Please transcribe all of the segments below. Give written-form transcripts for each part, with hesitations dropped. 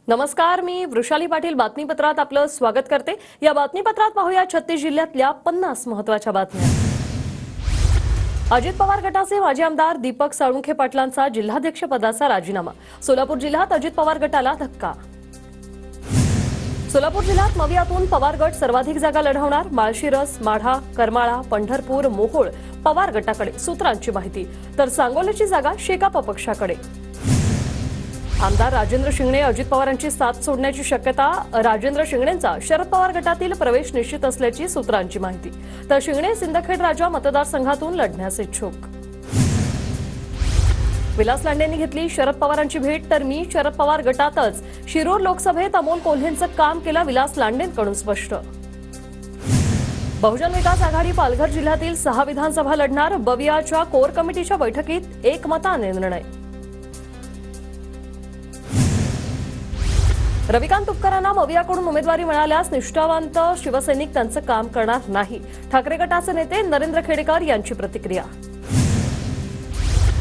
नमस्कार, मी वृषाली पाटील बातमीपत्रात आपलं स्वागत करते। या बातमीपत्रात पाहूया 36 जिल्ह्यातल्या 50 महत्त्वाच्या बातम्या। अजित पवार गटाचे माजी आमदार दीपक साळुंखे पाटलांचा जिल्हाध्यक्ष पदाचा राजीनामा। सोलापूर जिल्ह्यात अजित पवार गटाला धक्का। सोलापूर जिल्ह्यात मवियातून पवार गट सर्वाधिक जागा लढवणार। माळशिरस, माढा, करमाळा, पंढरपूर, मोहोळ पवार गटाकडे, सूत्रांची माहिती। तर सांगोल्याची जागा शेकाप पक्षाकडे। आमदार राजेंद्र शिंगणे अजित पवारांची साथ सोडण्याची शक्यता। राजेंद्र शिंगणेंचा शरद पवार गटातील प्रवेश निश्चित असल्याची सूत्रांची माहिती। तर शिंगणे सिंदखेड राजा मतदारसंघातून लढण्यास इच्छुक। विलास लांडेंनी घेतली शरद पवारांची भेट। तर मी शरद पवार गटातच शिरूर लोकसभेत अमोल कोल्हेंचं काम केलं, विलास लांडेंकडून स्पष्ट। बहुजन विकास आघाडी पालघर जिल्ह्यातील 6 विधानसभा लढणार। बवियाच्या कोर कमिटीच्या बैठकीत एकमताने निर्णय। रविकांत तुपकरांना मवियाकडून उमेदवारी मिळाल्यास निष्ठावंत शिवसैनिक त्यांचं काम करणार नाही, ठाकरे गटाचे नेते नरेंद्र खेडेकर यांची प्रतिक्रिया।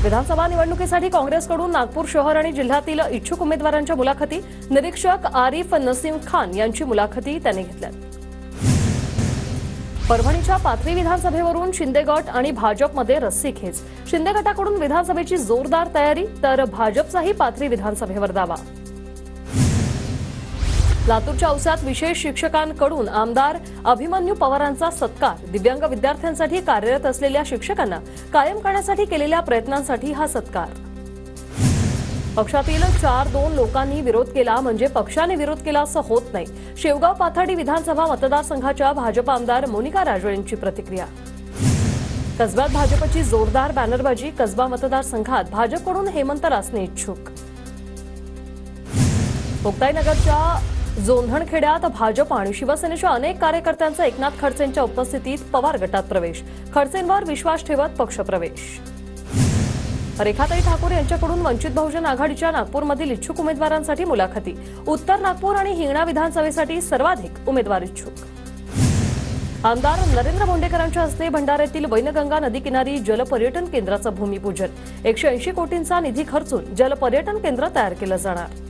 विधानसभा निवडणुकीसाठी काँग्रेसकडून नागपूर शहर आणि जिल्ह्यातील इच्छुक उमेदवारांच्या मुलाखती। निरीक्षक आरिफ नसीम खान यांची मुलाखती त्यांनी घेतल्या। परभणीच्या पाथरी विधानसभेवरून शिंदे गट आणि भाजपमध्ये रस्सीखेच। शिंदे गटाकडून विधानसभेची जोरदार तयारी, तर भाजपचाही पाथरी विधानसभेवर दावा। लातूरच्या औस्यात विशेष शिक्षकांकडून आमदार अभिमन्यू पवारांचा सत्कार। दिव्यांग विद्यार्थ्यांसाठी कार्यरत असलेल्या शिक्षकांना कायम करण्यासाठी केलेल्या प्रयत्नांसाठी हा सत्कार। पक्षातील 4-2 लोकांनी विरोध केला म्हणजे पक्षाने विरोध केला असं होत नाही, शेवगाव पाथर्डी विधानसभा मतदारसंघाच्या भाजप आमदार मोनिका राजळेंची प्रतिक्रिया। कसब्यात भाजपची जोरदार बॅनरबाजी। कसबा मतदारसंघात भाजपकडून हेमंत रासने इच्छुक। मुक्ताईनगरच्या जोंधणखेड्यात भाजप आणि शिवसेनेच्या अनेक कार्यकर्त्यांचा एकनाथ खडसेंच्या उपस्थितीत पवार गटात प्रवेश। खडसेंवर विश्वास ठेवत पक्षप्रवेश। रेखाताई ठाकूर यांच्याकडून वंचित बहुजन आघाडीच्या नागपूरमधील इच्छुक उमेदवारांसाठी मुलाखती। उत्तर नागपूर आणि हिंगणा विधानसभेसाठी सर्वाधिक उमेदवार इच्छुक। आमदार नरेंद्र बोंडेकरांच्या हस्ते भंडाऱ्यातील वैनगंगा नदीकिनारी जलपर्यटन केंद्राचं भूमिपूजन। 180 कोटींचा निधी खर्चून जलपर्यटन केंद्र तयार केलं जाणार।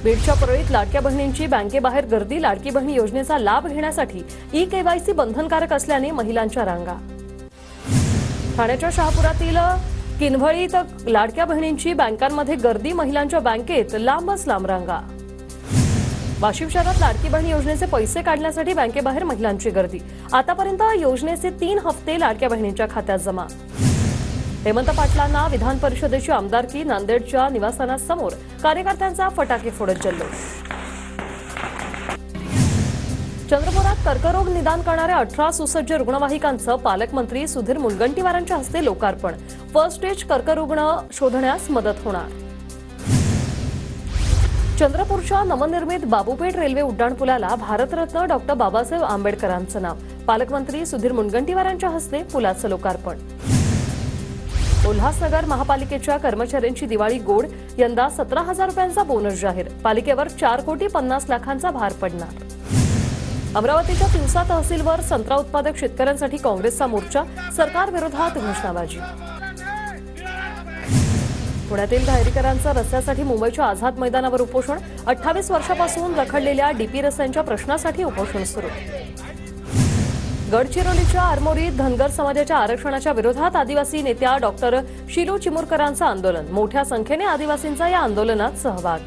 बीडच्या परळीत लाडक्या बहिणींची बँकेबाहेर गर्दी। लाडकी बहिणी योजनेचा लाभ घेण्यासाठी ई-केवायसी बंधनकारक असल्याने महिलांच्या रांगा। ठाण्याच्या शहापुरातील किनवळीत लाडक्या बहिणींची बँकांमध्ये गर्दी। महिलांच्या बँकेत लांबच लांब रांगा। वाशिम शहरात लाडकी बहिणी योजनेचे पैसे काढण्यासाठी बँकेबाहेर महिलांची गर्दी। आतापर्यंत योजनेचे 3 हप्ते लाडक्या बहिणींच्या खात्यात जमा। हेमंत पाटलांना विधान परिषदेची आमदारकी। नांदेडच्या निवासस्थानासमोर कार्यकर्त्यांचा फटाके फोडत जल्लोष। चंद्रपुरात कर्करोग निदान करणाऱ्या 18 सुसज्ज रुग्णवाहिकांचं पालकमंत्री सुधीर मुनगंटीवारांच्या हस्ते लोकार्पण। फर्स्ट स्टेज कर्करुग्ण शोधण्यास मदत होणार। चंद्रपूरच्या नवनिर्मित बाबूपेठ रेल्वे उड्डाणपुलाला भारतरत्न डॉक्टर बाबासाहेब आंबेडकरांचं नाव। पालकमंत्री सुधीर मुनगंटीवारांच्या हस्ते पुलाचं लोकार्पण। उल्हासनगर महापालिकेच्या कर्मचाऱ्यांची दिवाळी गोड। यंदा 17,000 रुपयांचा बोनस जाहीर। पालिकेवर 4,50,00,000 भार पडणार। अमरावतीच्या तिवसा तहसीलवर संत्रा उत्पादक शेतकऱ्यांसाठी काँग्रेसचा मोर्चा। सरकार विरोधात घोषणाबाजी। पुण्यातील धायरीकरांचं रस्त्यासाठी मुंबईच्या आझाद मैदानावर उपोषण। 28 वर्षापासून रखडलेल्या डीपी रस्त्यांच्या प्रश्नासाठी उपोषण सुरू। गडचिरोलीच्या आरमोरीत धनगर समाजाच्या आरक्षणाच्या विरोधात आदिवासी नेत्या डॉक्टर शिरू चिमुरकरांचं आंदोलन। मोठ्या संख्येने आदिवासींचा या आंदोलनात सहभाग।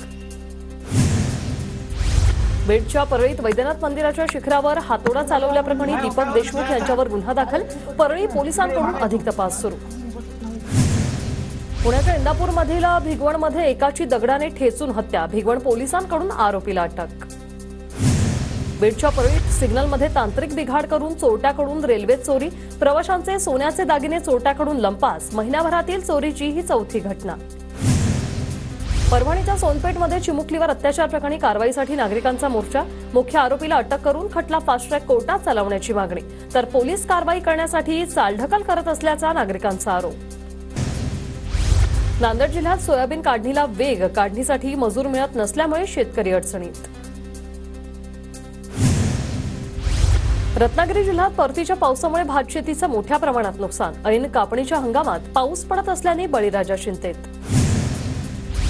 बीडच्या परळीत वैद्यनाथ मंदिराच्या शिखरावर हातोडा चालवल्याप्रकरणी दीपक देशमुख यांच्यावर गुन्हा दाखल। परळी पोलिसांकडून अधिक तपास सुरू। पुण्याच्या इंदापूरमधील भिगवणमध्ये एकाची दगडाने ठेचून हत्या। भिगवण पोलिसांकडून आरोपीला अटक। बीडच्या परळीत सिग्नलमध्ये तांत्रिक बिघाड करून चोरट्याकडून रेल्वे चोरी। प्रवाशांचे सोन्याचे दागिने चोरट्याकडून लंपास। महिन्याभरातील चोरीची ही 4थी घटना। परभणीच्या सोनपेठमध्ये चिमुकलीवर अत्याचार प्रकरणी कारवाईसाठी नागरिकांचा मोर्चा। मुख्य आरोपीला अटक करून खटला फास्ट ट्रॅक कोर्टात चालवण्याची मागणी। तर पोलीस कारवाई करण्यासाठी चालढकल करत असल्याचा नागरिकांचा आरोप। नांदेड जिल्ह्यात सोयाबीन काढणीला वेग। काढणीसाठी मजूर मिळत नसल्यामुळे शेतकरी अडचणीत। रत्नागिरी जिल्ह्यात परतीच्या पावसामुळे भातशेतीचं मोठ्या प्रमाणात नुकसान। ऐन कापणीच्या हंगामात पाऊस पडत असल्याने बळीराजा चिंतेत।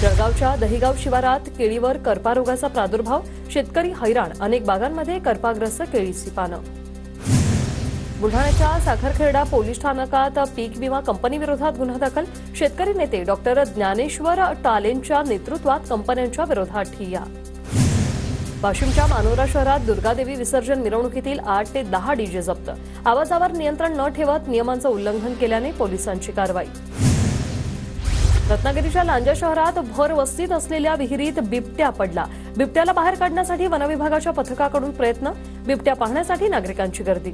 जळगावच्या दहिगाव शिवारात केळीवर करपा रोगाचा प्रादुर्भाव, शेतकरी हैराण, अनेक बागांमध्ये करपाग्रस्त केळीची पानं. बुलढाण्याच्या साखरखेर्डा पोलीस स्थानकात पीक विमा कंपनीविरोधात गुन्हा दाखल, शेतकरी नेते डॉक्टर ज्ञानेश्वर टालेंच्या नेतृत्वात कंपन्यांच्या विरोधात ठिय्या. वाशिमच्या मानोरा शहरात दुर्गादेवी विसर्जन मिरवणुकीतील 8 ते 10 डीजे जप्त, आवाजावर नियंत्रण न ठेवत नियमांचं उल्लंघन केल्याने पोलिसांची कारवाई. रत्नागिरीच्या लांजा शहरात भर वस्तीत असलेल्या विहिरीत बिबट्या पडला, बिबट्याला बाहेर काढण्यासाठी वनविभागाच्या पथकाकडून प्रयत्न, बिबट्या पाहण्यासाठी नागरिकांची गर्दी.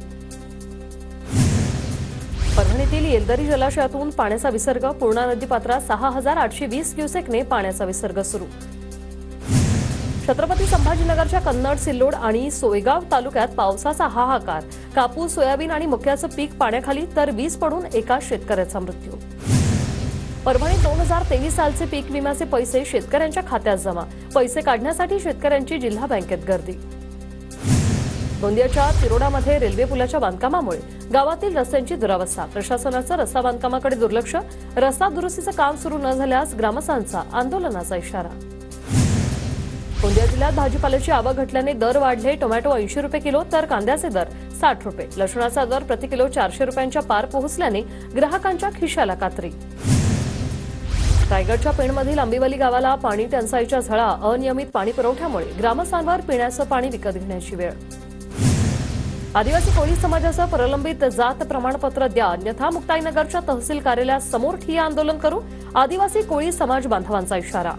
परभणीतील येलदरी जलाशयातून पाण्याचा विसर्ग, पूर्णा नदीपात्रात 6,820 क्युसेकने पाण्याचा विसर्ग सुरू. छत्रपती संभाजीनगरच्या कन्नड, सिल्लोड आणि सोयगाव तालुक्यात पावसाचा हाहाकार, कापूस, सोयाबीन आणि मक्याचं पीक पाण्याखाली, तर वीज पडून एका शेतकऱ्याचा मृत्यू. परभणीत 2023 सालचे पीक विम्याचे पैसे शेतकऱ्यांच्या खात्यात जमा, पैसे काढण्यासाठी शेतकऱ्यांची जिल्हा बँकेत गर्दी. गोंदियाच्या तिरोडामध्ये रेल्वे पुलाच्या बांधकामामुळे गावातील रस्त्यांची दुरावस्था, प्रशासनाचं रस्ता बांधकामाकडे दुर्लक्ष, रस्ता दुरुस्तीचं काम सुरू न झाल्यास ग्रामस्थांचा आंदोलनाचा इशारा. गोंदिया जिल्ह्यात भाजीपाल्याची आवक घटल्याने दर वाढले, टोमॅटो 80 रुपये किलो तर कांद्याचे दर 60 रुपये, लसूणाचा दर प्रति किलो 400 रुपयांच्या पार पोहोचल्याने ग्राहकांच्या खिशाला कात्री. रायगडच्या पेणमधील आंबिवली गावाला पाणी टंचाईच्या झळा, अनियमित पाणी पुरवठ्यामुळे ग्रामस्थांवर पिण्याचं पाणी विकत घेण्याची वेळ. आदिवासी कोळी समाजाचं प्रलंबित जात प्रमाणपत्र द्या, अन्यथा मुक्ताईनगरच्या तहसील कार्यालयासमोर ठिय्या आंदोलन करू, आदिवासी कोळी समाज बांधवांचा इशारा.